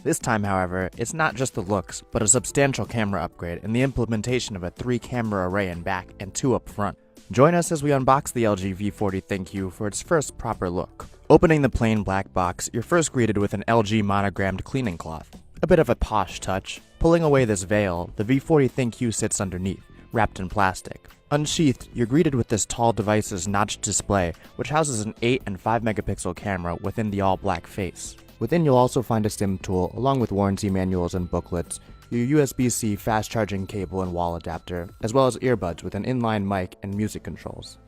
This time, however, it's not just the looks, but a substantial camera upgrade and the implementation of a 3-camera array in back and 2 up front. Join us as we unbox the LG V40 Thinq for its first proper look. Opening the plain black box, you're first greeted with an LG monogrammed cleaning cloth. A bit of a posh touch. Pulling away this veil, the V40 Thinq sits underneath, wrapped in plastic. Unsheathed, you're greeted with this tall device's notched display, which houses an 8 and 5 megapixel camera within the all-black face. Within you'll also find a SIM tool, along with warranty manuals and booklets, your USB-C fast charging cable and wall adapter, as well as earbuds with an inline mic and music controls.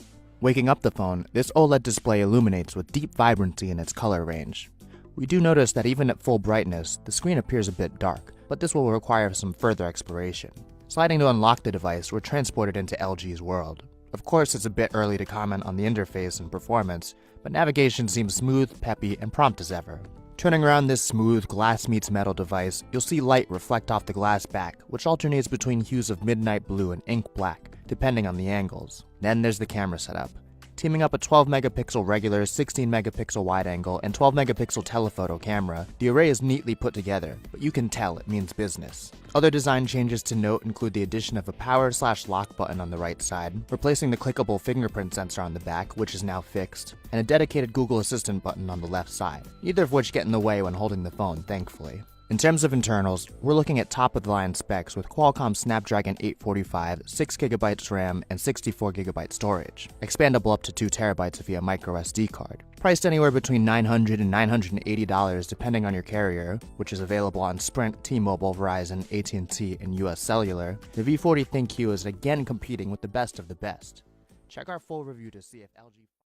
Waking up the phone, this OLED display illuminates with deep vibrancy in its color range. We do notice that even at full brightness, the screen appears a bit dark, but this will require some further exploration. Sliding to unlock the device, we're transported into LG's world. Of course, it's a bit early to comment on the interface and performance, but navigation seems smooth, peppy, and prompt as ever. Turning around this smooth glass meets metal device, you'll see light reflect off the glass back, which alternates between hues of midnight blue and ink black, depending on the angles. Then there's the camera setup. Teaming up a 12 megapixel regular, 16 megapixel wide angle, and 12 megapixel telephoto camera, the array is neatly put together, but you can tell it means business. Other design changes to note include the addition of a power/lock button on the right side, replacing the clickable fingerprint sensor on the back, which is now fixed, and a dedicated Google Assistant button on the left side, neither of which get in the way when holding the phone, thankfully. In terms of internals, we're looking at top-of-the-line specs with Qualcomm Snapdragon 845, 6GB RAM, and 64GB storage, expandable up to 2TB via microSD card. Priced anywhere between $900 and $980 depending on your carrier, which is available on Sprint, T-Mobile, Verizon, AT&T, and US Cellular, the V40 Thinq is again competing with the best of the best. Check our full review to see if LG